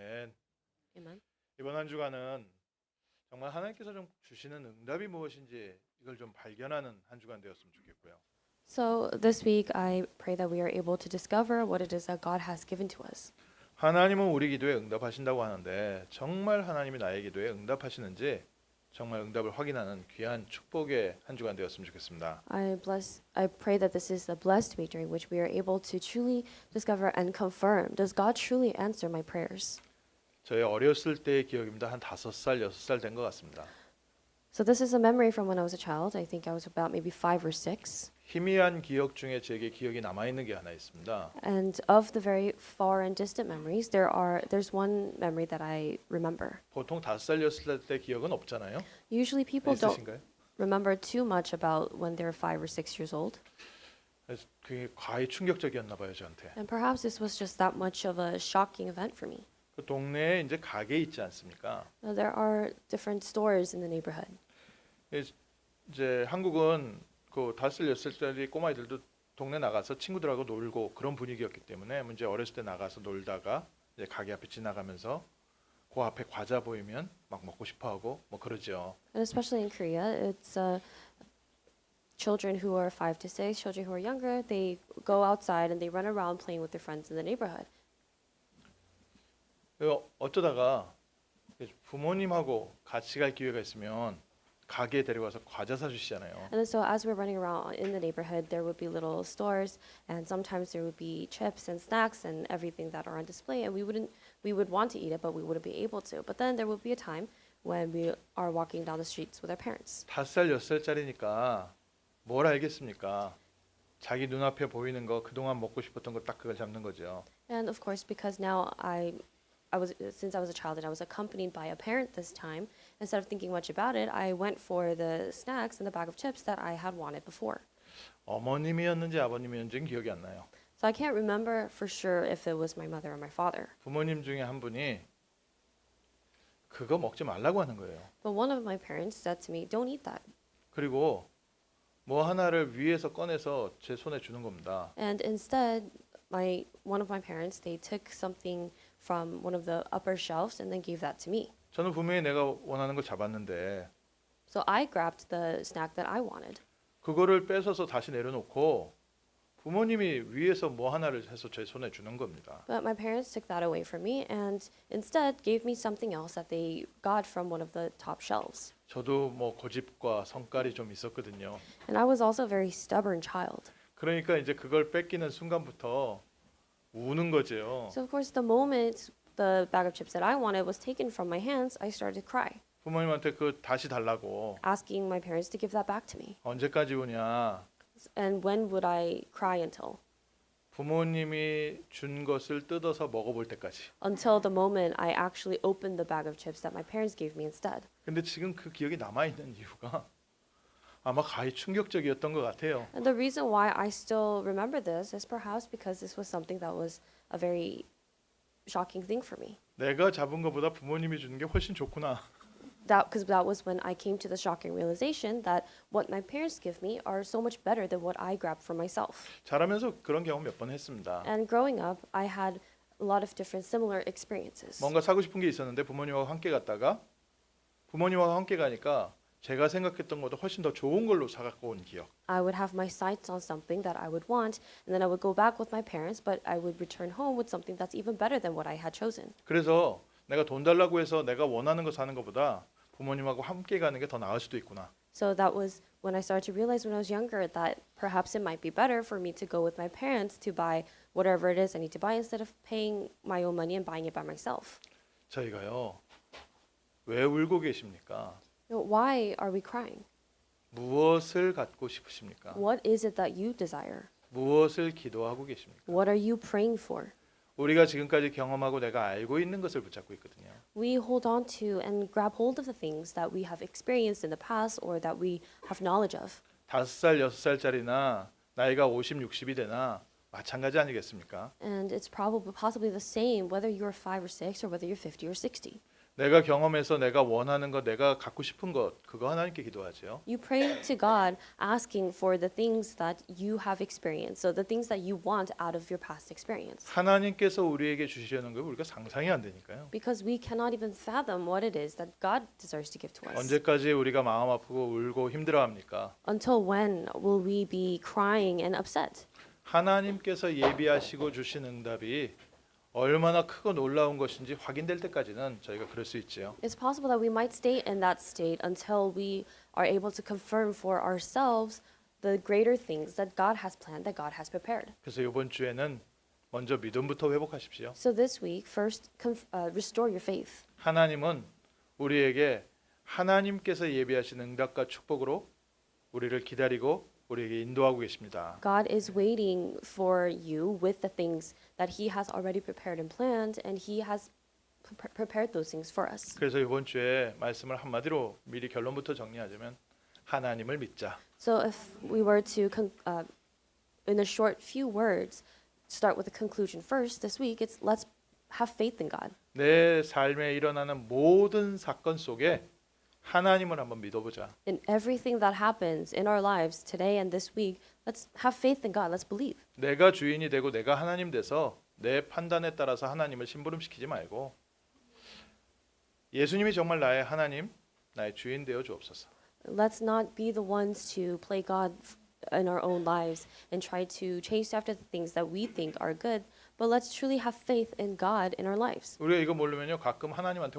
아멘. Amen. 이번 한 주간은 정말 하나님께서 좀 주시는 응답이 무엇인지 이걸 좀 발견하는 한 주간 되었으면 좋겠고요. So this week, I pray that we are able to discover what it is that God has given to us. 하나님은 우리 기도에 응답하신다고 하는데 정말 하나님이 나의 기도에 응답하시는지 정말 응답을 확인하는 귀한 축복의 한 주간 되었으면 좋겠습니다. I pray that this is the blessed week during which we are able to truly discover and confirm, does God truly answer my prayers? 저희 어렸을 때의 기억입니다. 한 5살, 6살 된 것 같습니다. So this is a memory from when I was a child. I think I was about maybe 5 or 6. 희미한 기억 중에 제게 기억이 남아 있는 게 하나 있습니다. And of the very far and distant memories, there's one memory that I remember. 보통 5살, 6살 때 기억은 없잖아요. Usually people don't 있으신가요? remember too much about when they're 5 or 6 years old. 그래서 그게 과히 충격적이었나 봐요, 저한테. And perhaps this was just that much of a shocking event for me. 그 동네에 이제 가게 있지 않습니까? Now, there are different stores in the neighborhood. 이제 한국은 그 5살, 6살짜리 꼬마이들도 동네 나가서 친구들하고 놀고 그런 분위기였기 때문에 이제 어렸을 때 나가서 놀다가 이제 가게 앞에 지나가면서 그 앞에 과자 보이면 막 먹고 싶어하고 뭐 그러죠. And especially in Korea, it's children who are 5 to 6, children who are younger, they go outside and they run around playing with their friends in the neighborhood. 어쩌다가 부모님하고 같이 갈 기회가 있으면 가게에 데려가서 과자 사주시잖아요. And then so as we're running around in the neighborhood, there would be little stores, and sometimes there would be chips and snacks and everything that are on display, and we would want to eat it, but we wouldn't be able to. But then there would be a time when we are walking down the streets with our parents. 5살, 6살짜리니까 뭘 알겠습니까? 자기 눈앞에 보이는 거 그동안 먹고 싶었던 거 딱 그걸 잡는 거죠. And of course, because now since I was a child and I was accompanied by a parent this time, instead of thinking much about it, I went for the snacks and the bag of chips that I had wanted before. 어머님이었는지 아버님이었는지는 기억이 안 나요. So I can't remember for sure if it was my mother or my father. 부모님 중에 한 분이 그거 먹지 말라고 하는 거예요. But one of my parents said to me, "Don't eat that." 그리고 뭐 하나를 위에서 꺼내서 제 손에 주는 겁니다. And instead, one of my parents, they took something from one of the upper shelves and then gave that to me. 저는 분명히 내가 원하는 걸 잡았는데 So I grabbed the snack that I wanted. 그거를 뺏어서 다시 내려놓고 부모님이 위에서 뭐 하나를 해서 제 손에 주는 겁니다. But my parents took that away from me and instead gave me something else that they got from one of the top shelves. 저도 뭐 고집과 성깔이 좀 있었거든요. And I was also a very stubborn child. 그러니까 이제 그걸 뺏기는 순간부터 우는 거죠. So of course, the moment the bag of chips that I wanted was taken from my hands, I started to cry, 부모님한테 그 다시 달라고 asking my parents to give that back to me. 언제까지 우냐? And when would I cry until? 부모님이 준 것을 뜯어서 먹어볼 때까지. Until the moment I actually opened the bag of chips that my parents gave me instead. 근데 지금 그 기억이 남아 있는 이유가 아마 가히 충격적이었던 것 같아요. And the reason why I still remember this is perhaps because this was something that was a very shocking thing for me. 내가 잡은 것보다 부모님이 주는 게 훨씬 좋구나. Because that was when I came to the shocking realization that what my parents give me are so much better than what I grabbed for myself. 자라면서 그런 경험 몇 번 했습니다. And growing up, I had a lot of different similar experiences. 뭔가 사고 싶은 게 있었는데 부모님하고 함께 갔다가 부모님하고 함께 가니까 제가 생각했던 것보다 훨씬 더 좋은 걸로 사갖고 온 기억. I would have my sights on something that I would want, and then I would go back with my parents, but I would return home with something that's even better than what I had chosen. 그래서 내가 돈 달라고 해서 내가 원하는 거 사는 것보다 부모님하고 함께 가는 게 더 나을 수도 있구나. So that was when I started to realize when I was younger that perhaps it might be better for me to go with my parents to buy whatever it is I need to buy instead of paying my own money and buying it by myself. 저희가요. 왜 울고 계십니까? Why are we crying? 무엇을 갖고 싶으십니까? What is it that you desire? 무엇을 기도하고 계십니까? What are you praying for? 우리가 지금까지 경험하고 내가 알고 있는 것을 붙잡고 있거든요. We hold on to and grab hold of the things that we have experienced in the past or that we have knowledge of. 5살, 6살짜리나 나이가 50, 60이 되나 마찬가지 아니겠습니까? And it's possibly the same whether you're 5 or 6 or whether you're 50 or 60. 내가 경험해서 내가 원하는 것, 내가 갖고 싶은 것, 그거 하나님께 기도하죠. You pray to God asking for the things that you have experienced, so the things that you want out of your past experience. 하나님께서 우리에게 주시려는 걸 우리가 상상이 안 되니까요. Because we cannot even fathom what it is that God deserves to give to us. 언제까지 우리가 마음 아프고 울고 힘들어합니까? Until when will we be crying and upset? 하나님께서 예비하시고 주신 응답이 얼마나 크고 놀라운 것인지 확인될 때까지는 저희가 그럴 수 있지요. It's possible that we might stay in that state until we are able to confirm for ourselves the greater things that God has planned, that God has prepared. 그래서 이번 주에는 먼저 믿음부터 회복하십시오. So this week, first restore your faith. 하나님은 우리에게 하나님께서 예비하신 응답과 축복으로 우리를 기다리고 우리에게 인도하고 계십니다. God is waiting for you with the things that He has already prepared and planned, and He has prepared those things for us. 그래서 이번 주에 말씀을 한마디로 미리 결론부터 정리하자면 하나님을 믿자. So if we were to, in a short few words, start with the conclusion first this week, it's let's have faith in God. 내 삶에 일어나는 모든 사건 속에 하나님을 한번 믿어보자. In everything that happens in our lives today and this week, let's have faith in God. Let's believe. 내가 주인이 되고 내가 하나님 돼서 내 판단에 따라서 하나님을 심부름시키지 말고 예수님이 정말 나의 하나님, 나의 주인 되어 주옵소서. Let's not be the ones to play God in our own lives and try to chase after the things that we think are good, but let's truly have faith in God in our lives. 우리가 이거 모르면요 가끔 하나님한테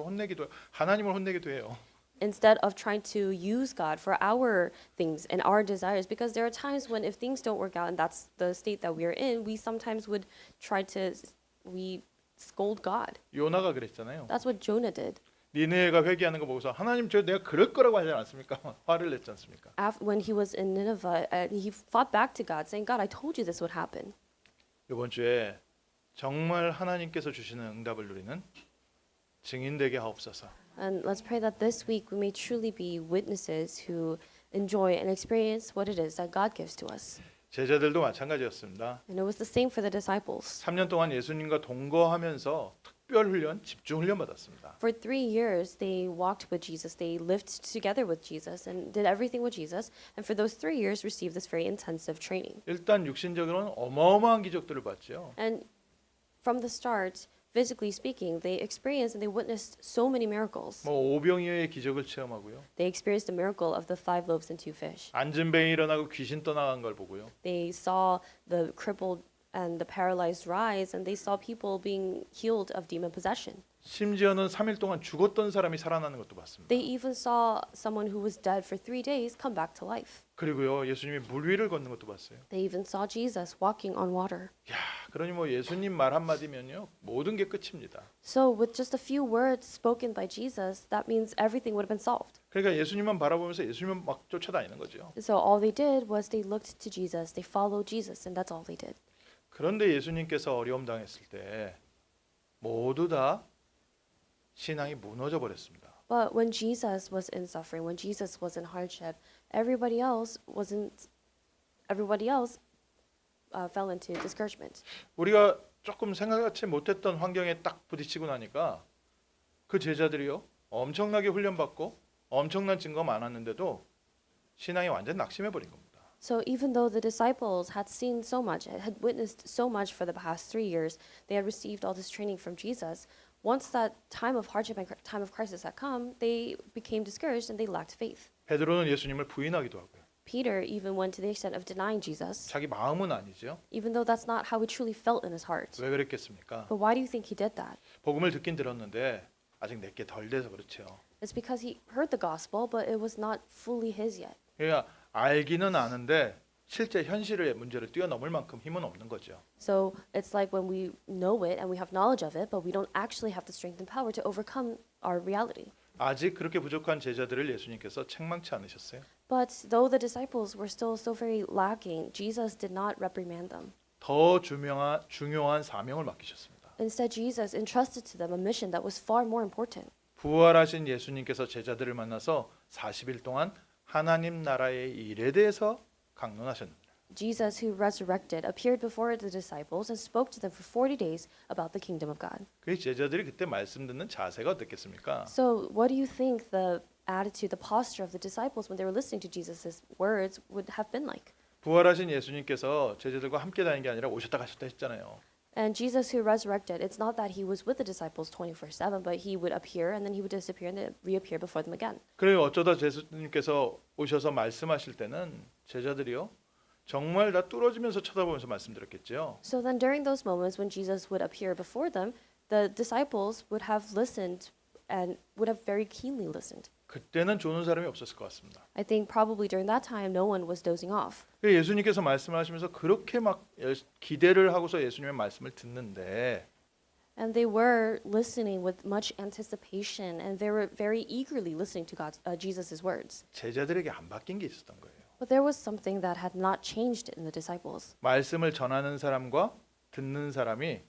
하나님을 혼내기도 해요. Instead of trying to use God for our things and our desires, because there are times when if things don't work out and that's the state that we are in, we sometimes would we scold God. 요나가 그랬잖아요. That's what Jonah did. 니느웨가 회개하는 거 보고서 하나님 저 내가 그럴 거라고 하지 않았습니까? 화를 냈지 않습니까? When he was in Nineveh, he fought back to God, saying, God, I told you this would happen. 이번 주에 정말 하나님께서 주시는 응답을 누리는 증인 되게 하옵소서. And let's pray that this week we may truly be witnesses who enjoy and experience what it is that God gives to us. 제자들도 마찬가지였습니다. And it was the same for the disciples. 3년 동안 예수님과 동거하면서 특별 훈련, 집중 훈련 받았습니다. For 3 years, they walked with Jesus. They lived together with Jesus and did everything with Jesus. And for those 3 years, received this very intensive training. 일단 육신적으로는 어마어마한 기적들을 봤죠. And from the start, physically speaking, they experienced and they witnessed so many miracles. 뭐 오병이어의 기적을 체험하고요. They experienced the miracle of the 5 loaves and 2 fish. 앉은 뱅이 일어나고 귀신 떠나간 걸 보고요. They saw the crippled and the paralyzed rise, and they saw people being healed of demon possession. 심지어는 3일 동안 죽었던 사람이 살아나는 것도 봤습니다. They even saw someone who was dead for 3 days come back to life. 그리고요 예수님이 물 위를 걷는 것도 봤어요. They even saw Jesus walking on water. 야, 그러니 뭐 예수님 말 한마디면요 모든 게 끝입니다. So with just a few words spoken by Jesus, that means everything would have been solved. 그러니까 예수님만 바라보면서 예수님만 막 쫓아다니는 거죠. So all they did was they looked to Jesus, they followed Jesus, and that's all they did. 그런데 예수님께서 어려움 당했을 때 모두 다 신앙이 무너져 버렸습니다. But when Jesus was in suffering, when Jesus was in hardship, everybody else fell into discouragement. 우리가 조금 생각하지 못했던 환경에 딱 부딪히고 나니까 그 제자들이요 엄청나게 훈련받고 엄청난 증거가 많았는데도 신앙이 완전 낙심해 버린 겁니다. So even though the disciples had seen so much, had witnessed so much for the past 3 years, they had received all this training from Jesus. Once that time of hardship and time of crisis had come, they became discouraged and they lacked faith. 베드로는 예수님을 부인하기도 하고요. Peter even went to the extent of denying Jesus, 자기 마음은 아니죠. even though that's not how he truly felt in his heart. 왜 그랬겠습니까? But why do you think he did that? 복음을 듣긴 들었는데 아직 내게 덜 돼서 그렇죠. It's because he heard the gospel, but it was not fully his yet. 그러니까 알기는 아는데 실제 현실의 문제를 뛰어넘을 만큼 힘은 없는 거죠. So it's like when we know it and we have knowledge of it, but we don't actually have the strength and power to overcome our reality. 아직 그렇게 부족한 제자들을 예수님께서 책망치 않으셨어요. But though the disciples were still so very lacking, Jesus did not reprimand them. 더 중요한 사명을 맡기셨습니다. Instead, Jesus entrusted to them a mission that was far more important. 부활하신 예수님께서 제자들을 만나서 40일 동안 하나님 나라의 일에 대해서 강론하셨습니다. Jesus, who resurrected, appeared before the disciples and spoke to them for 40 days about the kingdom of God. 그 제자들이 그때 말씀 듣는 자세가 어떻겠습니까? So, what do you think the attitude, the posture of the disciples when they were listening to Jesus' words would have been like? 부활하신 예수님께서 제자들과 함께 다니는 게 아니라 오셨다 가셨다 했잖아요. And Jesus, who resurrected, it's not that he was with the disciples 24/7, but he would appear and then he would disappear and then reappear before them again. 그래요. 어쩌다 예수님께서 오셔서 말씀하실 때는 제자들이요 정말 다 뚫어지면서 쳐다보면서 말씀드렸겠죠. So then, during those moments when Jesus would appear before them, the disciples would have listened and would have very keenly listened. 그때는 조는 사람이 없었을 것 같습니다. I think probably during that time, no one was dozing off. 예수님께서 말씀하시면서 그렇게 막 기대를 하고서 예수님의 말씀을 듣는데 And they were listening with much anticipation, and they were very eagerly listening to Jesus' words. 제자들에게 안 바뀐 게 있었던 거예요. But there was something that had not changed in the disciples. 말씀을 전하는 사람과 듣는 사람이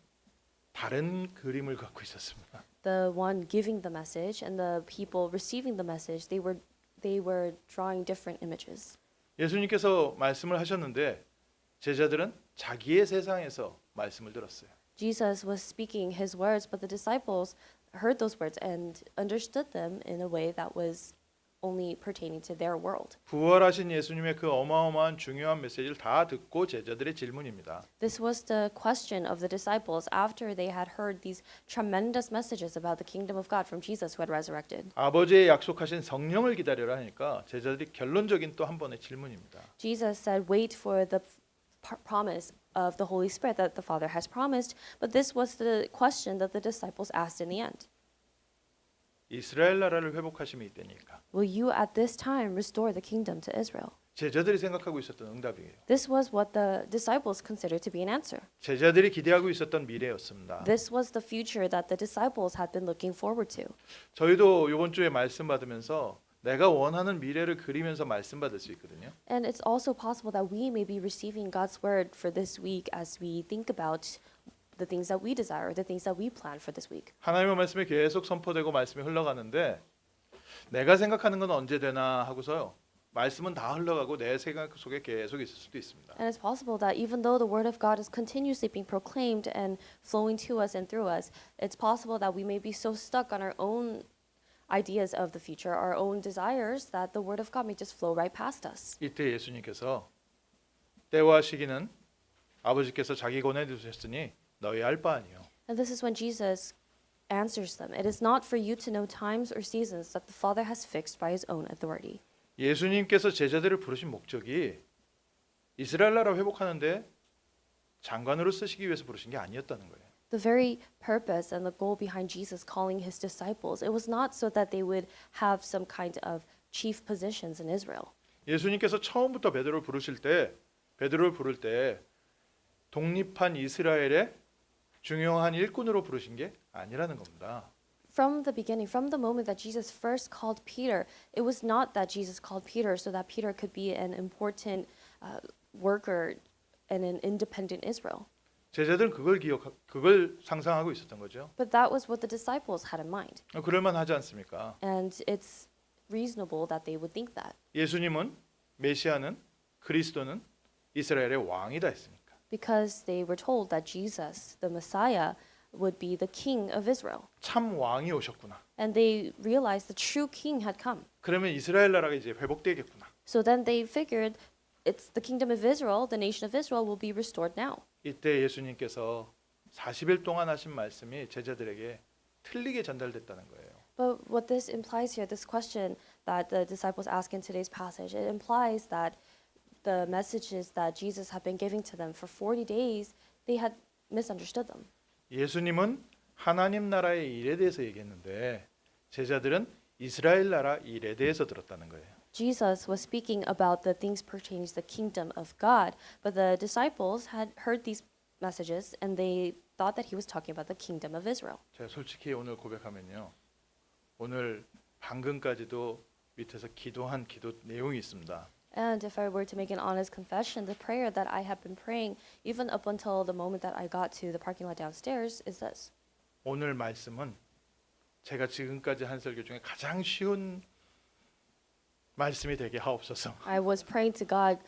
다른 그림을 갖고 있었습니다. The one giving the message and the people receiving the message, they were drawing different images. 예수님께서 말씀을 하셨는데 제자들은 자기의 세상에서 말씀을 들었어요. Jesus was speaking his words, but the disciples heard those words and understood them in a way that was only pertaining to their world. 부활하신 예수님의 그 어마어마한 중요한 메시지를 다 듣고 제자들의 질문입니다. This was the question of the disciples after they had heard these tremendous messages about the kingdom of God from Jesus who had resurrected. 아버지의 약속하신 성령을 기다려라 하니까 제자들이 결론적인 또 한 번의 질문입니다. Jesus said, "Wait for the promise of the Holy Spirit that the Father has promised." But this was the question that the disciples asked in the end. 이스라엘 나라를 회복하심이 이때니까. Will you at this time restore the kingdom to Israel? 제자들이 생각하고 있었던 응답이에요. This was what the disciples considered to be an answer. 제자들이 기대하고 있었던 미래였습니다. This was the future that the disciples had been looking forward to. 저희도 이번 주에 말씀 받으면서 내가 원하는 미래를 그리면서 말씀 받을 수 있거든요. And it's also possible that we may be receiving God's word for this week as we think about the things that we desire, the things that we plan for this week. 하나님의 말씀이 계속 선포되고 말씀이 흘러가는데 내가 생각하는 건 언제 되나 하고서요. 말씀은 다 흘러가고 내 생각 속에 계속 있을 수도 있습니다. And it's possible that even though the word of God is continuously being proclaimed and flowing to us and through us, it's possible that we may be so stuck on our own ideas of the future, our own desires, that the word of God may just flow right past us. 이때 예수님께서 때와 시기는 아버지께서 자기 권에 두셨으니 너희 알 바 아니요. And this is when Jesus answers them. It is not for you to know times or seasons that the Father has fixed by his own authority. 예수님께서 제자들을 부르신 목적이 이스라엘 나라 회복하는데 장관으로 쓰시기 위해서 부르신 게 아니었다는 거예요. The very purpose and the goal behind Jesus calling his disciples, it was not so that they would have some kind of chief positions in Israel. 예수님께서 처음부터 베드로를 부르실 때 베드로를 부를 때 독립한 이스라엘의 중요한 일꾼으로 부르신 게 아니라는 겁니다. From the beginning, from the moment that Jesus first called Peter, it was not that Jesus called Peter so that Peter could be an important worker in an independent Israel. 제자들은 그걸 상상하고 있었던 거죠. But that was what the disciples had in mind. 그럴만 하지 않습니까? And it's reasonable that they would think that. 예수님은 메시아는 그리스도는 이스라엘의 왕이다 했습니까? Because they were told that Jesus, the Messiah, would be the king of Israel. 참 왕이 오셨구나. And they realized the true king had come. 그러면 이스라엘 나라가 이제 회복되겠구나. So then they figured it's the kingdom of Israel, the nation of Israel will be restored now. 이때 예수님께서 40일 동안 하신 말씀이 제자들에게 틀리게 전달됐다는 거예요. But what this implies here, this question that the disciples ask in today's passage, it implies that the messages that Jesus had been giving to them for 40 days, they had misunderstood them. 예수님은 하나님 나라의 일에 대해서 얘기했는데 제자들은 이스라엘 나라 일에 대해서 들었다는 거예요. Jesus was speaking about the things pertaining to the kingdom of God, but the disciples had heard these messages and they thought that he was talking about the kingdom of Israel. 제가 솔직히 오늘 고백하면요. 오늘 방금까지도 밑에서 기도한 기도 내용이 있습니다. And if I were to make an honest confession, the prayer that I have been praying, even up until the moment that I got to the parking lot downstairs, is this. 오늘 말씀은 제가 지금까지 한 설교 중에 가장 쉬운 말씀이 되게 하옵소서. I was praying to God,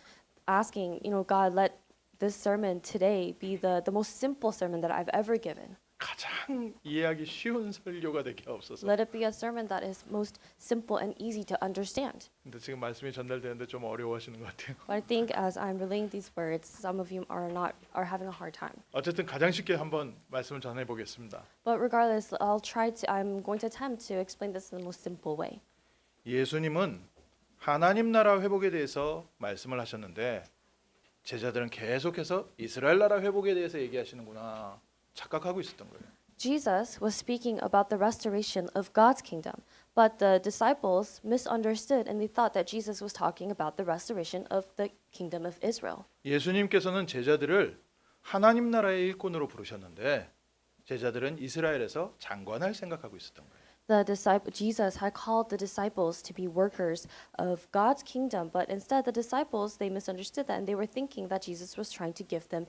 asking, God, let this sermon today be the most simple sermon that I've ever given. 가장 이해하기 쉬운 설교가 되게 없어서. Let it be a sermon that is most simple and easy to understand. 근데 지금 말씀이 전달되는데 좀 어려워하시는 것 같아요. But I think as I'm relaying these words, some of you are having a hard time. 어쨌든 가장 쉽게 한번 말씀을 전해 보겠습니다. But regardless, I'm going to attempt to explain this in the most simple way. 예수님은 하나님 나라 회복에 대해서 말씀을 하셨는데 제자들은 계속해서 이스라엘 나라 회복에 대해서 얘기하시는구나 착각하고 있었던 거예요. Jesus was speaking about the restoration of God's kingdom, but the disciples misunderstood and they thought that Jesus was talking about the restoration of the kingdom of Israel. 예수님께서는 제자들을 하나님 나라의 일꾼으로 부르셨는데 제자들은 이스라엘에서 장관할 생각하고 있었던 거예요. Jesus had called the disciples to be workers of God's kingdom, but instead the disciples, they misunderstood that and they were thinking that Jesus was trying to give them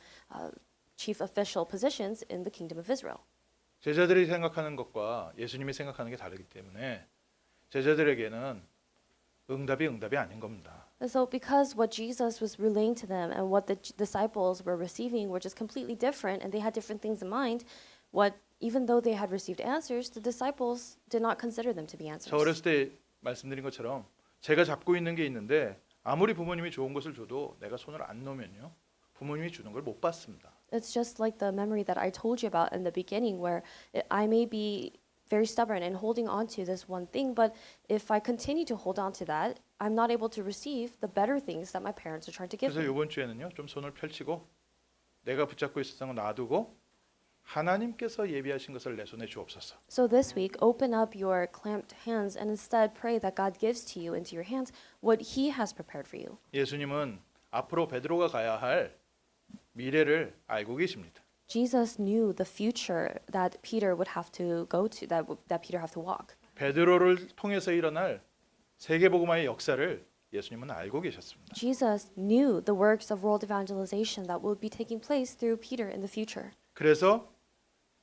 chief official positions in the kingdom of Israel. 제자들이 생각하는 것과 예수님이 생각하는 게 다르기 때문에 제자들에게는 응답이 아닌 겁니다. And so because what Jesus was relaying to them and what the disciples were receiving were just completely different and they had different things in mind, even though they had received answers, the disciples did not consider them to be answers. 저 어렸을 때 말씀드린 것처럼 제가 잡고 있는 게 있는데 아무리 부모님이 좋은 것을 줘도 내가 손을 안 놓으면요 부모님이 주는 걸 못 받습니다. It's just like the memory that I told you about in the beginning where I may be very stubborn and holding on to this one thing, but if I continue to hold on to that, I'm not able to receive the better things that my parents are trying to give 그래서 me. 이번 주에는요 좀 손을 펼치고 내가 붙잡고 있었던 거 놔두고 하나님께서 예비하신 것을 내 손에 주옵소서. So this week, open up your clamped hands and instead pray that God gives to you into your hands what He has prepared for you. 예수님은 앞으로 베드로가 가야 할 미래를 알고 계십니다. Jesus knew the future that Peter would have to go to, that Peter have to walk. 베드로를 통해서 일어날 세계복음화의 역사를 예수님은 알고 계셨습니다. Jesus knew the works of world evangelization that will be taking place through Peter in the future. 그래서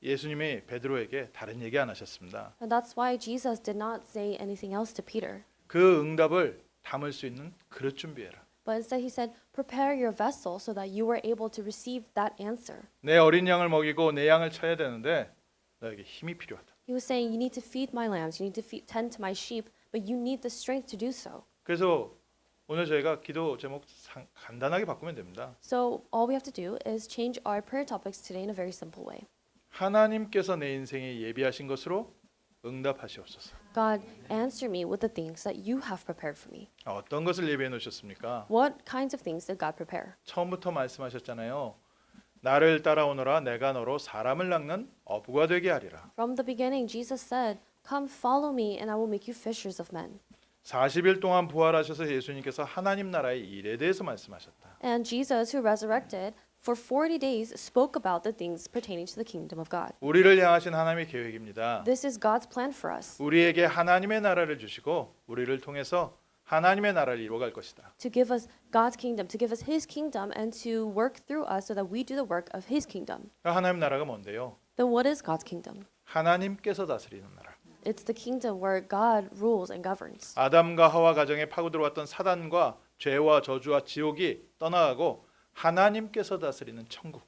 예수님이 베드로에게 다른 얘기 안 하셨습니다. And that's why Jesus did not say anything else to Peter. 그 응답을 담을 수 있는 그릇 준비해라. But instead he said, prepare your vessel so that you are able to receive that answer. 내 어린 양을 먹이고 내 양을 쳐야 되는데 너에게 힘이 필요하다. He was saying, you need to feed my lambs, you need to tend to my sheep, but you need the strength to do so. 그래서 오늘 저희가 기도 제목 간단하게 바꾸면 됩니다. So all we have to do is change our prayer topics today in a very simple way. 하나님께서 내 인생에 예비하신 것으로 응답하시옵소서. God, answer me with the things that you have prepared for me. 어떤 것을 예비해 놓으셨습니까? What kinds of things did God prepare? 처음부터 말씀하셨잖아요. 나를 따라오너라 내가 너로 사람을 낚는 어부가 되게 하리라. From the beginning, Jesus said, come follow me and I will make you fishers of men. 40일 동안 부활하셔서 예수님께서 하나님 나라의 일에 대해서 말씀하셨다. And Jesus, who resurrected, for 40 days spoke about the things pertaining to the kingdom of God. 우리를 향하신 하나님의 계획입니다. This is God's plan for us, 우리에게 하나님의 나라를 주시고 우리를 통해서 하나님의 나라를 이루어갈 것이다. to give us God's kingdom, to give us His kingdom, and to work through us so that we do the work of His kingdom. 하나님 나라가 뭔데요? Then what is God's kingdom? 하나님께서 다스리는 나라. It's the kingdom where God rules and governs. 아담과 하와 가정에 파고 들어왔던 사단과 죄와 저주와 지옥이 떠나가고 하나님께서 다스리는 천국.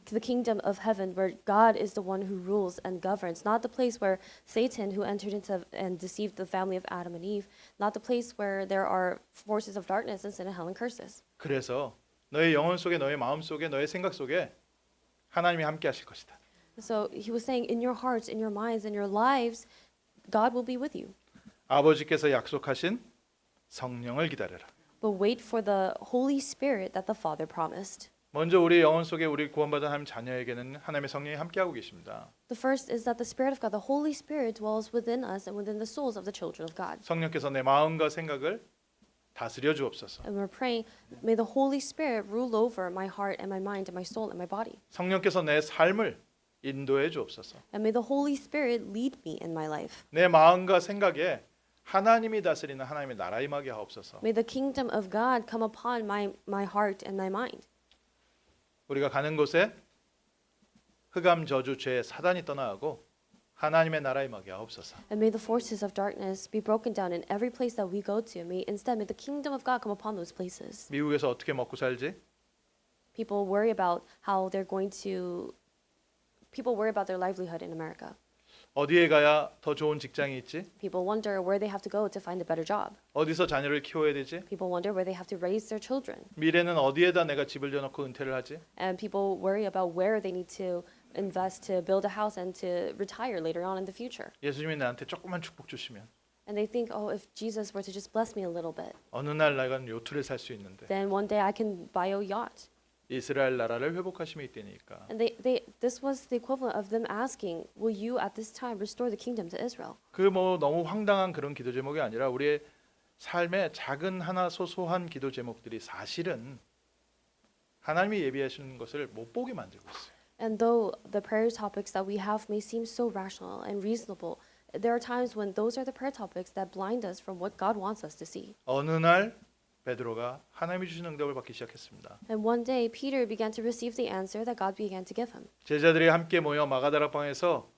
To the kingdom of heaven where God is the one who rules and governs, not the place where Satan who entered into and deceived the family of Adam and Eve, not the place where there are forces of darkness and sin and hell and curses. 그래서 너의 영혼 속에 너의 마음 속에 너의 생각 속에 하나님이 함께 하실 것이다. So he was saying, in your hearts, in your minds, in your lives, God will be with you. 아버지께서 약속하신 성령을 기다려라. But wait for the Holy Spirit that the Father promised. 먼저 우리 영혼 속에 우리 구원받은 하나님 자녀에게는 하나님의 성령이 함께하고 계십니다. The first is that the Spirit of God, the Holy Spirit, dwells within us and within the souls of the children of God. 성령께서 내 마음과 생각을 다스려 주옵소서. And we're praying, may the Holy Spirit rule over my heart and my mind and my soul and my body. 성령께서 내 삶을 인도해 주옵소서. And may the Holy Spirit lead me in my life. 내 마음과 생각에 하나님이 다스리는 하나님의 나라 임하게 하옵소서. May the kingdom of God come upon my heart and my mind. 우리가 가는 곳에 흑암 저주 죄 사단이 떠나가고 하나님의 나라에 임하게 하옵소서. And may the forces of darkness be broken down in every place that we go to. May the kingdom of God come upon those places. 미국에서 어떻게 먹고 살지? People worry about how they're going to. People worry about their livelihood in America. 어디에 가야 더 좋은 직장이 있지? People wonder where they have to go to find a better job. 어디서 자녀를 키워야 되지? People wonder where they have to raise their children. 미래는 어디에다 내가 집을 져놓고 은퇴를 하지? And people worry about where they need to invest to build a house and to retire later on in the future. 예수님이 나한테 조금만 축복 주시면 And they think, oh, if Jesus were to just bless me a little bit, 어느 날 내가 요트를 살 수 있는데 then one day I can buy a yacht. 이스라엘 나라를 회복하심이 있다니까. And this was the equivalent of them asking, will you at this time restore the kingdom to Israel? 그 뭐 너무 황당한 그런 기도 제목이 아니라 우리의 삶의 작은 하나 소소한 기도 제목들이 사실은 하나님이 예비하시는 것을 못 보게 만들고 있어요. And though the prayer topics that we have may seem so rational and reasonable, there are times when those are the prayer topics that blind us from what God wants us to see. 어느 날 베드로가 하나님이 주신 응답을 받기 시작했습니다. And one day Peter began to receive the answer that God began to give him. 제자들이 함께 모여 마가다락방에서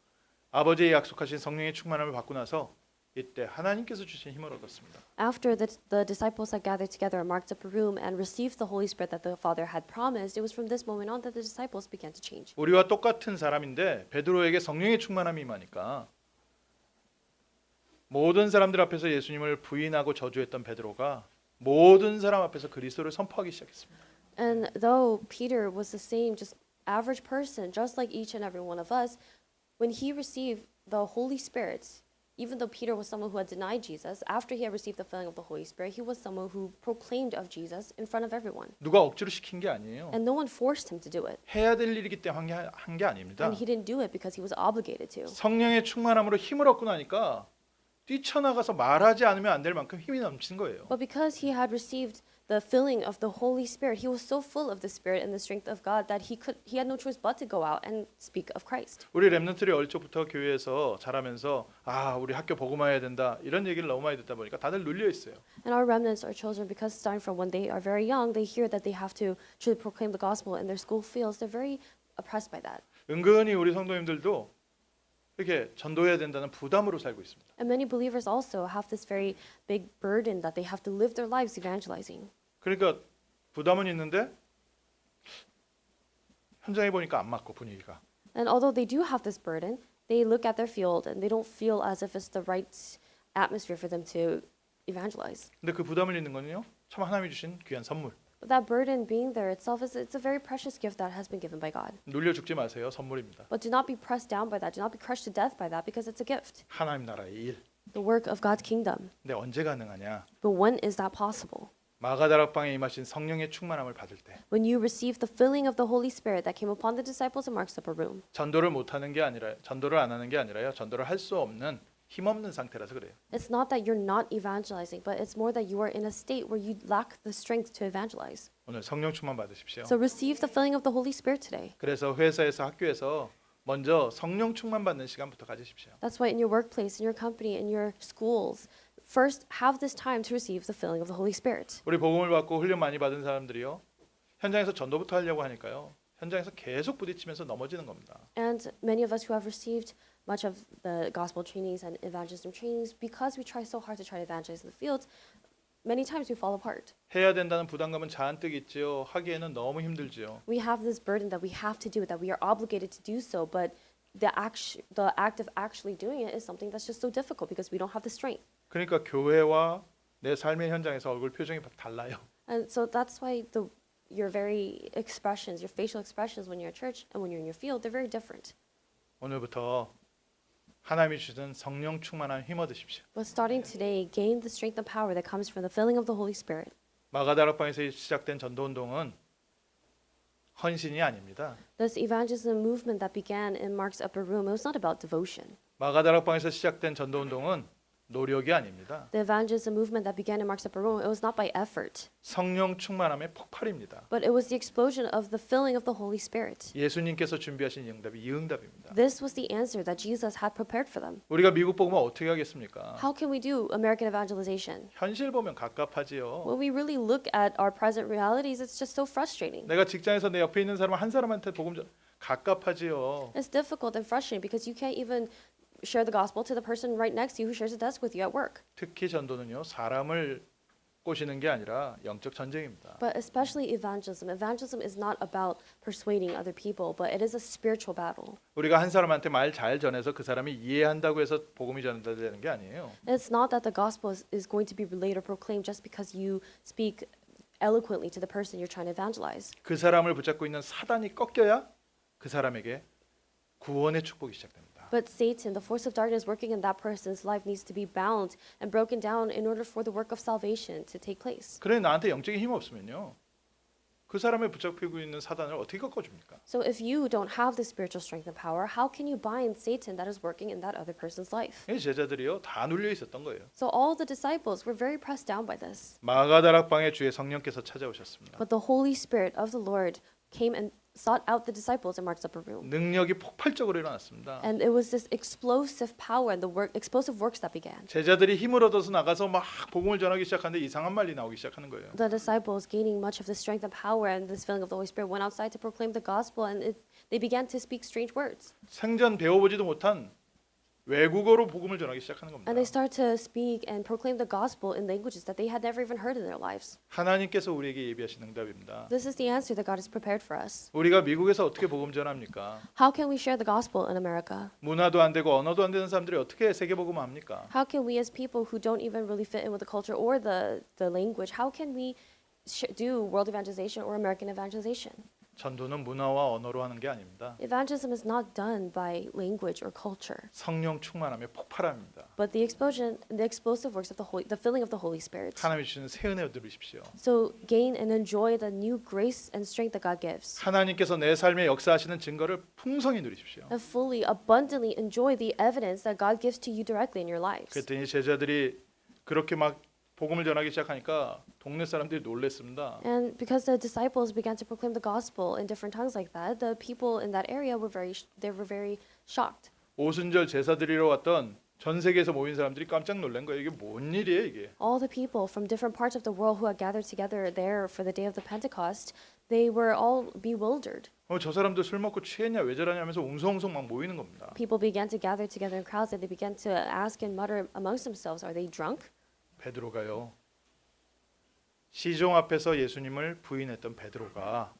아버지의 약속하신 성령의 충만함을 받고 나서 이때 하나님께서 주신 힘을 얻었습니다. After the disciples had gathered together and marked up a room and received the Holy Spirit that the Father had promised, it was from this moment on that the disciples began to change. 우리와 똑같은 사람인데 베드로에게 성령의 충만함이 임하니까 모든 사람들 앞에서 예수님을 부인하고 저주했던 베드로가 모든 사람 앞에서 그리스도를 선포하기 시작했습니다. And though Peter was the same, just average person, just like each and every one of us, when he received the Holy Spirit, even though Peter was someone who had denied Jesus, after he had received the filling of the Holy Spirit, he was someone who proclaimed of Jesus in front of everyone. 누가 억지로 시킨 게 아니에요. And no one forced him to do it. 해야 될 일이기 때문에 한 게 아닙니다. And he didn't do it because he was obligated to. 성령의 충만함으로 힘을 얻고 나니까 뛰쳐나가서 말하지 않으면 안 될 만큼 힘이 넘친 거예요. But because he had received the filling of the Holy Spirit, he was so full of the Spirit and the strength of God that he had no choice but to go out and speak of Christ. 우리 렘넌트들이 어릴 적부터 교회에서 자라면서 우리 학교 복음화해야 된다 이런 얘기를 너무 많이 듣다 보니까 다들 눌려 있어요. And our remnants, our children, because starting from when they are very young, they hear that they have to truly proclaim the gospel in their school fields. They're very oppressed by that. 은근히 우리 성도님들도 이렇게 전도해야 된다는 부담으로 살고 있습니다. And many believers also have this very big burden that they have to live their lives evangelizing. 그러니까 부담은 있는데 현장에 보니까 안 맞고 분위기가. And although they do have this burden, they look at their field and they don't feel as if it's the right atmosphere for them to evangelize. 근데 그 부담을 있는 거는요. 참 하나님이 주신 귀한 선물. But that burden being there itself it's a very precious gift that has been given by God. 눌려 죽지 마세요. 선물입니다. But do not be pressed down by that. Do not be crushed to death by that because it's a gift. 하나님 나라의 일. The work of God's kingdom. 근데 언제 가능하냐? But when is that possible? 마가다락방에 임하신 성령의 충만함을 받을 때 When you receive the filling of the Holy Spirit that came upon the disciples in Mark's upper room. 전도를 못 하는 게 아니라 전도를 안 하는 게 아니라요. 전도를 할 수 없는 힘없는 상태라서 그래요. It's not that you're not evangelizing, but it's more that you are in a state where you lack the strength to evangelize. 오늘 성령 충만 받으십시오. So receive the filling of the Holy Spirit today. 그래서 회사에서 학교에서 먼저 성령 충만 받는 시간부터 가지십시오. That's why in your workplace, in your company, in your schools, first have this time to receive the filling of the Holy Spirit. 우리 복음을 받고 훈련 많이 받은 사람들이요. 현장에서 전도부터 하려고 하니까요. 현장에서 계속 부딪히면서 넘어지는 겁니다. And many of us who have received much of the gospel trainings and evangelism trainings, because we try so hard to try to evangelize in the fields, many times we fall apart. 해야 된다는 부담감은 잔뜩 있지요. 하기에는 너무 힘들지요. We have this burden that we have to do it, that we are obligated to do so, but the act of actually doing it is something that's just so difficult because we don't have the strength. 그러니까 교회와 내 삶의 현장에서 얼굴 표정이 달라요. And so that's why your very expressions, your facial expressions when you're at church and when you're in your field, they're very different. 오늘부터 하나님이 주신 성령 충만한 힘 얻으십시오. But starting today, gain the strength and power that comes from the filling of the Holy Spirit. 마가다락방에서 시작된 전도 운동은 헌신이 아닙니다. This evangelism movement that began in Mark's upper room, it was not about devotion. 마가다락방에서 시작된 전도 운동은 노력이 아닙니다. The evangelism movement that began in Mark's upper room, it was not by effort, 성령 충만함의 폭발입니다. but it was the explosion of the filling of the Holy Spirit. 예수님께서 준비하신 응답이 이 응답입니다. This was the answer that Jesus had prepared for them. 우리가 미국 복음을 어떻게 하겠습니까? How can we do American evangelization? 현실 보면 갑갑하지요. When we really look at our present realities, it's just so frustrating. 내가 직장에서 내 옆에 있는 사람 한 사람한테 복음 전 갑갑하지요. It's difficult and frustrating because you can't even share the gospel to the person right next to you who shares a desk with you at work. 특히 전도는요 사람을 꼬시는 게 아니라 영적 전쟁입니다. But especially evangelism. Evangelism is not about persuading other people, but it is a spiritual battle. 우리가 한 사람한테 말 잘 전해서 그 사람이 이해한다고 해서 복음이 전달되는 게 아니에요. It's not that the gospel is going to be relayed or proclaimed just because you speak eloquently to the person you're trying to evangelize. 그 사람을 붙잡고 있는 사단이 꺾여야 그 사람에게 구원의 축복이 시작됩니다. But Satan, the force of darkness working in that person's life, needs to be bound and broken down in order for the work of salvation to take place. 그래 나한테 영적인 힘 없으면요. 그 사람을 붙잡히고 있는 사단을 어떻게 꺾어줍니까? So if you don't have the spiritual strength and power, how can you bind Satan that is working in that other person's life? 이 제자들이요 다 눌려 있었던 거예요. So all the disciples were very pressed down by this. 마가다락방에 주의 성령께서 찾아오셨습니다. But the Holy Spirit of the Lord came and sought out the disciples in Mark's upper room. 능력이 폭발적으로 일어났습니다. And it was this explosive power and the explosive works that began. 제자들이 힘을 얻어서 나가서 막 복음을 전하기 시작하는데 이상한 말이 나오기 시작하는 거예요. The disciples, gaining much of the strength and power and this filling of the Holy Spirit, went outside to proclaim the gospel, and they began to speak strange words. 생전 배워보지도 못한 외국어로 복음을 전하기 시작하는 겁니다. And they start to speak and proclaim the gospel in languages that they had never even heard in their lives. 하나님께서 우리에게 예비하신 응답입니다. This is the answer that God has prepared for us. 우리가 미국에서 어떻게 복음 전합니까? How can we share the gospel in America? 문화도 안 되고 언어도 안 되는 사람들이 어떻게 세계 복음 합니까? How can we as people who don't even really fit in with the culture or the language, how can we do world evangelization or American evangelization? 전도는 문화와 언어로 하는 게 아닙니다. Evangelism is not done by language or culture, 성령 충만하며 폭발합니다. but the explosive works of the filling of the Holy Spirit. 하나님이 주시는 새 은혜 누리십시오. So gain and enjoy the new grace and strength that God gives, 하나님께서 내 삶에 역사하시는 증거를 풍성히 누리십시오. and fully, abundantly enjoy the evidence that God gives to you directly in your lives. 그랬더니 제자들이 그렇게 막 복음을 전하기 시작하니까 동네 사람들이 놀랬습니다. And because the disciples began to proclaim the gospel in different tongues like that, the people in that area were very shocked. 오순절 제사 드리러 왔던 전 세계에서 모인 사람들이 깜짝 놀란 거예요. 이게 뭔 일이에요, 이게? All the people from different parts of the world who had gathered together there for the day of the Pentecost, they were all bewildered. 저 사람들 술 먹고 취했냐 왜 저러냐면서 웅성웅성 막 모이는 겁니다. People began to gather together in crowds and they began to ask and mutter amongst themselves, are they drunk? 베드로가요. 시종 앞에서 예수님을 부인했던 베드로가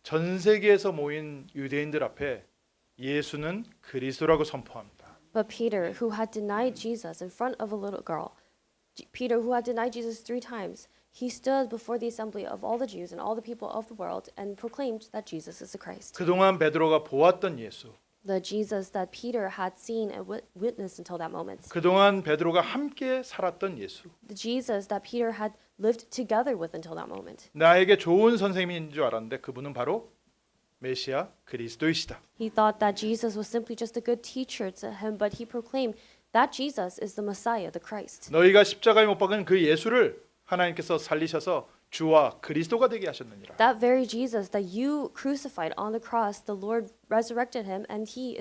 전 세계에서 모인 유대인들 앞에 예수는 그리스도라고 선포합니다. But Peter, who had denied Jesus in front of a little girl, Peter, who had denied Jesus 3 times, he stood before the assembly of all the Jews and all the people of the world and proclaimed that Jesus is the Christ. 그동안 베드로가 보았던 예수, The Jesus that Peter had seen and witnessed until that moment. 그동안 베드로가 함께 살았던 예수, The Jesus that Peter had lived together with until that moment. 나에게 좋은 선생님인 줄 알았는데 그분은 바로 메시아 그리스도이시다. He thought that Jesus was simply just a good teacher to him, but he proclaimed that Jesus is the Messiah, the Christ. 너희가 십자가에 못 박은 그 예수를 하나님께서 살리셔서 주와 그리스도가 되게 하셨느니라. That very Jesus that you crucified on the cross, the Lord resurrected him, and he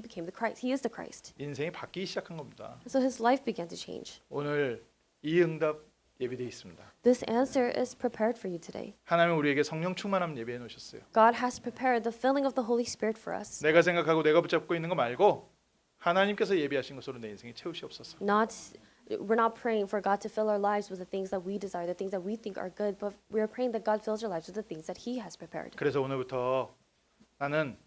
became the Christ. He is the Christ. 인생이 바뀌기 시작한 겁니다. So his life began to change. 오늘 이 응답 예비되어 있습니다. This answer is prepared for you today. 하나님은 우리에게 성령 충만함 예비해 놓으셨어요. God has prepared the filling of the Holy Spirit for us. 내가 생각하고 내가 붙잡고 있는 거 말고 하나님께서 예비하신 것으로 내 인생이 채우시옵소서. We're not praying for God to fill our lives with the things that we desire, the things that we think are good, but we are praying that God fills our lives with the things that He has prepared. 그래서 오늘부터 나는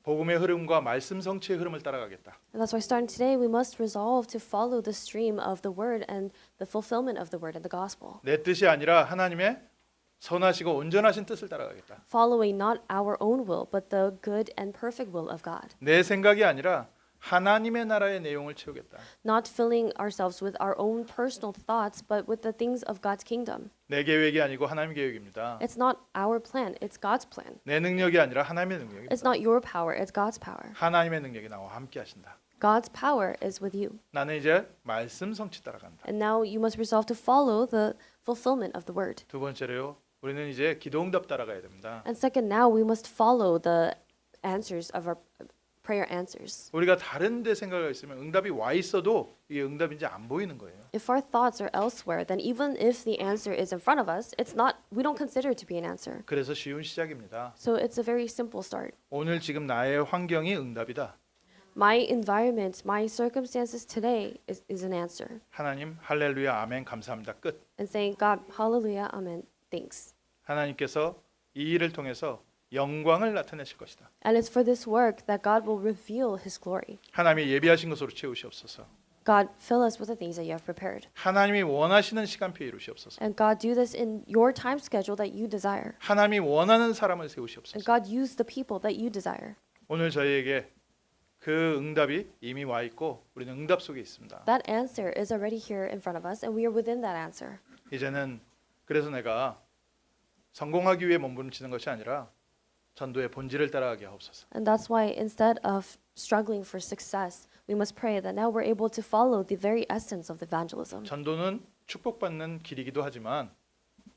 복음의 흐름과 말씀 성취의 흐름을 따라가겠다. And that's why starting today, we must resolve to follow the stream of the Word and the fulfillment of the Word and the Gospel. 내 뜻이 아니라 하나님의 선하시고 온전하신 뜻을 따라가겠다. Following not our own will, but the good and perfect will of God. 내 생각이 아니라 하나님의 나라의 내용을 채우겠다. Not filling ourselves with our own personal thoughts, but with the things of God's kingdom. 내 계획이 아니고 하나님 계획입니다. It's not our plan, it's God's plan. 내 능력이 아니라 하나님의 능력입니다. It's not your power, it's God's power. 하나님의 능력이 나와 함께 하신다. God's power is with you. 나는 이제 말씀 성취 따라간다. And now you must resolve to follow the fulfillment of the word. 두 번째로요. 우리는 이제 기도응답 따라가야 됩니다. And second, now we must follow the answers of our prayer answers. 우리가 다른 데 생각을 있으면 응답이 와 있어도 이게 응답인지 안 보이는 거예요. If our thoughts are elsewhere, then even if the answer is in front of us, we don't consider it to be an answer. 그래서 쉬운 시작입니다. So it's a very simple start. 오늘 지금 나의 환경이 응답이다. My environment, my circumstances today is an answer. 하나님 할렐루야 아멘 감사합니다. 끝. And saying, God, hallelujah, amen, thanks. 하나님께서 이 일을 통해서 영광을 나타내실 것이다. And it's for this work that God will reveal his glory. 하나님이 예비하신 것으로 채우시옵소서. God, fill us with the things that you have prepared. 하나님이 원하시는 시간표 이루시옵소서. And God, do this in your time schedule that you desire. 하나님이 원하는 사람을 And 세우시옵소서. God, use the people that you desire. 오늘 저희에게 그 응답이 이미 와 있고 우리는 응답 속에 있습니다. That answer is already here in front of us, and we are within that answer. 이제는 그래서 내가 성공하기 위해 몸부림치는 것이 아니라 전도의 본질을 따라가게 하옵소서. And that's why instead of struggling for success, we must pray that now we're able to follow the very essence of evangelism. 전도는 축복받는 길이기도 하지만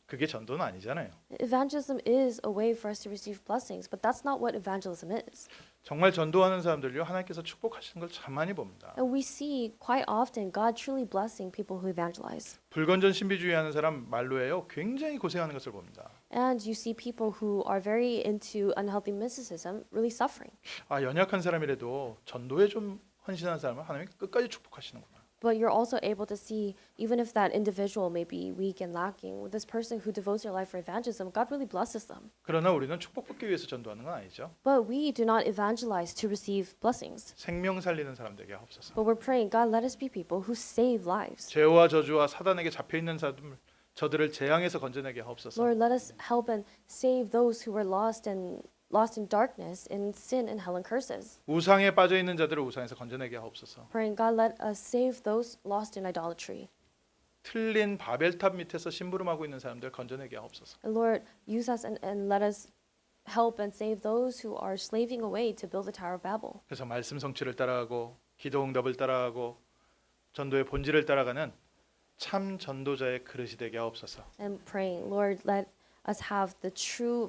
그게 전도는 아니잖아요. Evangelism is a way for us to receive blessings, but that's not what evangelism is. 정말 전도하는 사람들요 하나님께서 축복하시는 걸 참 많이 봅니다. And we see quite often God truly blessing people who evangelize. 불건전 신비주의하는 사람 말로예요. 굉장히 고생하는 것을 봅니다. And you see people who are very into unhealthy mysticism really suffering. 아 연약한 사람이라도 전도에 좀 헌신하는 사람은 하나님이 끝까지 축복하시는구나. But you're also able to see, even if that individual may be weak and lacking, with this person who devotes their life for evangelism, God really blesses them. 그러나 우리는 축복받기 위해서 전도하는 건 아니죠. But we do not evangelize to receive blessings. 생명 살리는 사람 되게 하옵소서. But we're praying, God, let us be people who save lives. 죄와 저주와 사단에게 잡혀 있는 사람 저들을 재앙에서 건져내게 하옵소서. Lord, let us help and save those who are lost in darkness, in sin and hell and curses. 우상에 빠져 있는 자들을 우상에서 건져내게 하옵소서. Praying, God, let us save those lost in idolatry. 틀린 바벨탑 밑에서 심부름하고 있는 사람들 건져내게 하옵소서. And Lord, use us and let us help and save those who are slaving away to build the Tower of Babel. 그래서 말씀 성취를 따라가고 기도 응답을 따라가고 전도의 본질을 따라가는 참 전도자의 그릇이 되게 하옵소서. And praying, Lord, let us have the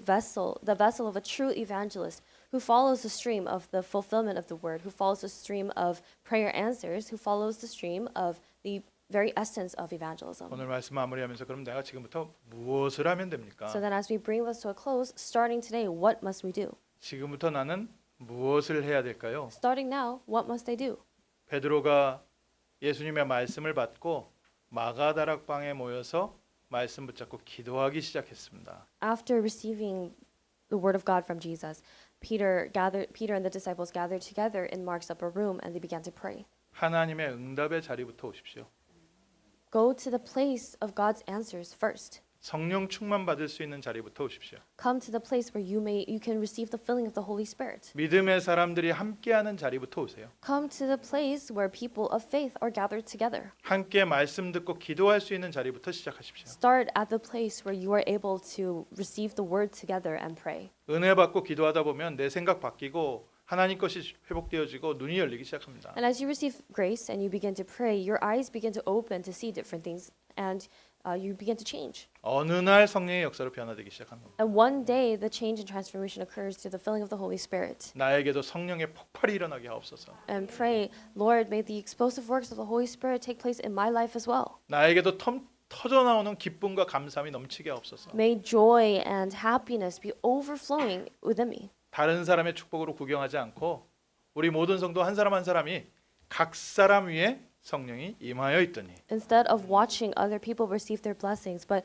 vessel of a true evangelist who follows the stream of the fulfillment of the word, who follows the stream of prayer answers, who follows the stream of the very essence of evangelism. 오늘 말씀 마무리하면서 그럼 내가 지금부터 무엇을 하면 됩니까? So then as we bring this to a close, starting today, what must we do? 지금부터 나는 무엇을 해야 될까요? Starting now, what must I do? 베드로가 예수님의 말씀을 받고 마가다락방에 모여서 말씀 붙잡고 기도하기 시작했습니다. After receiving the word of God from Jesus, Peter and the disciples gathered together in Mark's upper room and they began to pray. 하나님의 응답의 자리부터 오십시오. Go to the place of God's answers first. 성령 충만 받을 수 있는 자리부터 오십시오. Come to the place where you can receive the filling of the Holy Spirit. 믿음의 사람들이 함께하는 자리부터 오세요. Come to the place where people of faith are gathered together. 함께 말씀 듣고 기도할 수 있는 자리부터 시작하십시오. Start at the place where you are able to receive the word together and pray. 은혜 받고 기도하다 보면 내 생각 바뀌고 하나님 것이 회복되어지고 눈이 열리기 시작합니다. And as you receive grace and you begin to pray, your eyes begin to open to see different things and you begin to change. 어느 날 성령의 역사로 변화되기 시작한 겁니다. And one day the change and transformation occurs through the filling of the Holy Spirit. 나에게도 성령의 폭발이 일어나게 하옵소서. And pray, Lord, may the explosive works of the Holy Spirit take place in my life as well. 나에게도 터져 나오는 기쁨과 감사함이 넘치게 하옵소서. May joy and happiness be overflowing within me. 다른 사람의 축복으로 구경하지 않고 우리 모든 성도 한 사람 한 사람이 각 사람 위에 성령이 임하여 있더니 Instead of watching other people receive their blessings, but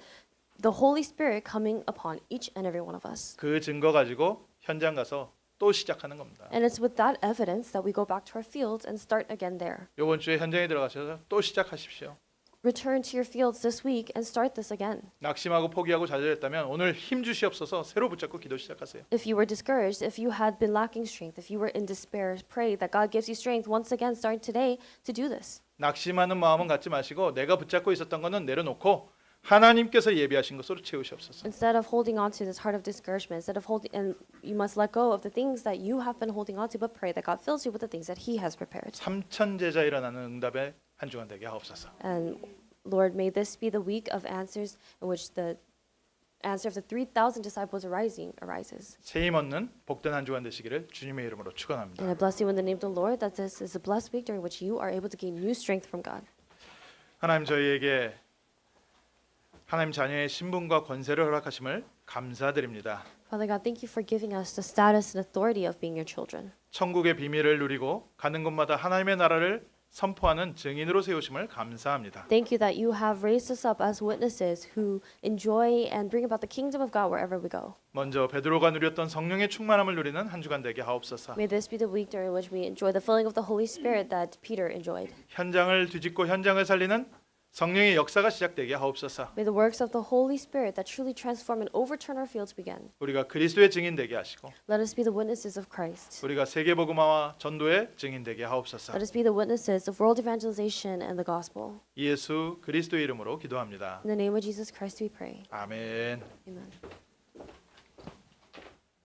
the Holy Spirit coming upon each and every one of us. 그 증거 가지고 현장 가서 또 시작하는 겁니다. And it's with that evidence that we go back to our fields and start again there. 이번 주에 현장에 들어가셔서 또 시작하십시오. Return to your fields this week and start this again. 낙심하고 포기하고 좌절했다면 오늘 힘 주시옵소서 새로 붙잡고 기도 시작하세요. If you were discouraged, if you had been lacking strength, if you were in despair, pray that God gives you strength once again, start today to do this. 낙심하는 마음은 갖지 마시고 내가 붙잡고 있었던 거는 내려놓고 하나님께서 예비하신 것으로 채우시옵소서. Instead of holding on to this heart of discouragement, instead of holding, and you must let go of the things that you have been holding on to, but pray that God fills you with the things that He has prepared. 3천 제자 일어나는 응답의 한 주간 되게 하옵소서. And Lord, may this be the week of answers in which the answer of the 3,000 disciples arises. 새 힘 얻는 복된 한 주간 되시기를 주님의 이름으로 And 축원합니다. I bless you in the name of the Lord that this is a blessed week during which you are able to gain new strength from God. 하나님 저희에게 하나님 자녀의 신분과 권세를 허락하심을 감사드립니다. Father God, thank you for giving us the status and authority of being your children. 천국의 비밀을 누리고 가는 곳마다 하나님의 나라를 선포하는 증인으로 세우심을 감사합니다. Thank you that you have raised us up as witnesses who enjoy and bring about the kingdom of God wherever we go. 먼저 베드로가 누렸던 성령의 충만함을 누리는 한 주간 되게 하옵소서. May this be the week during which we enjoy the filling of the Holy Spirit that Peter enjoyed. 현장을 뒤집고 현장을 살리는 성령의 역사가 시작되게 하옵소서. May the works of the Holy Spirit that truly transform and overturn our fields begin. 우리가 그리스도의 증인 되게 하시고 Let us be the witnesses of Christ. 우리가 세계 복음화와 전도의 증인 되게 하옵소서. Let us be the witnesses of world evangelization and the gospel. 예수 그리스도의 이름으로 기도합니다. In the name of Jesus Christ we pray. 아멘. Amen.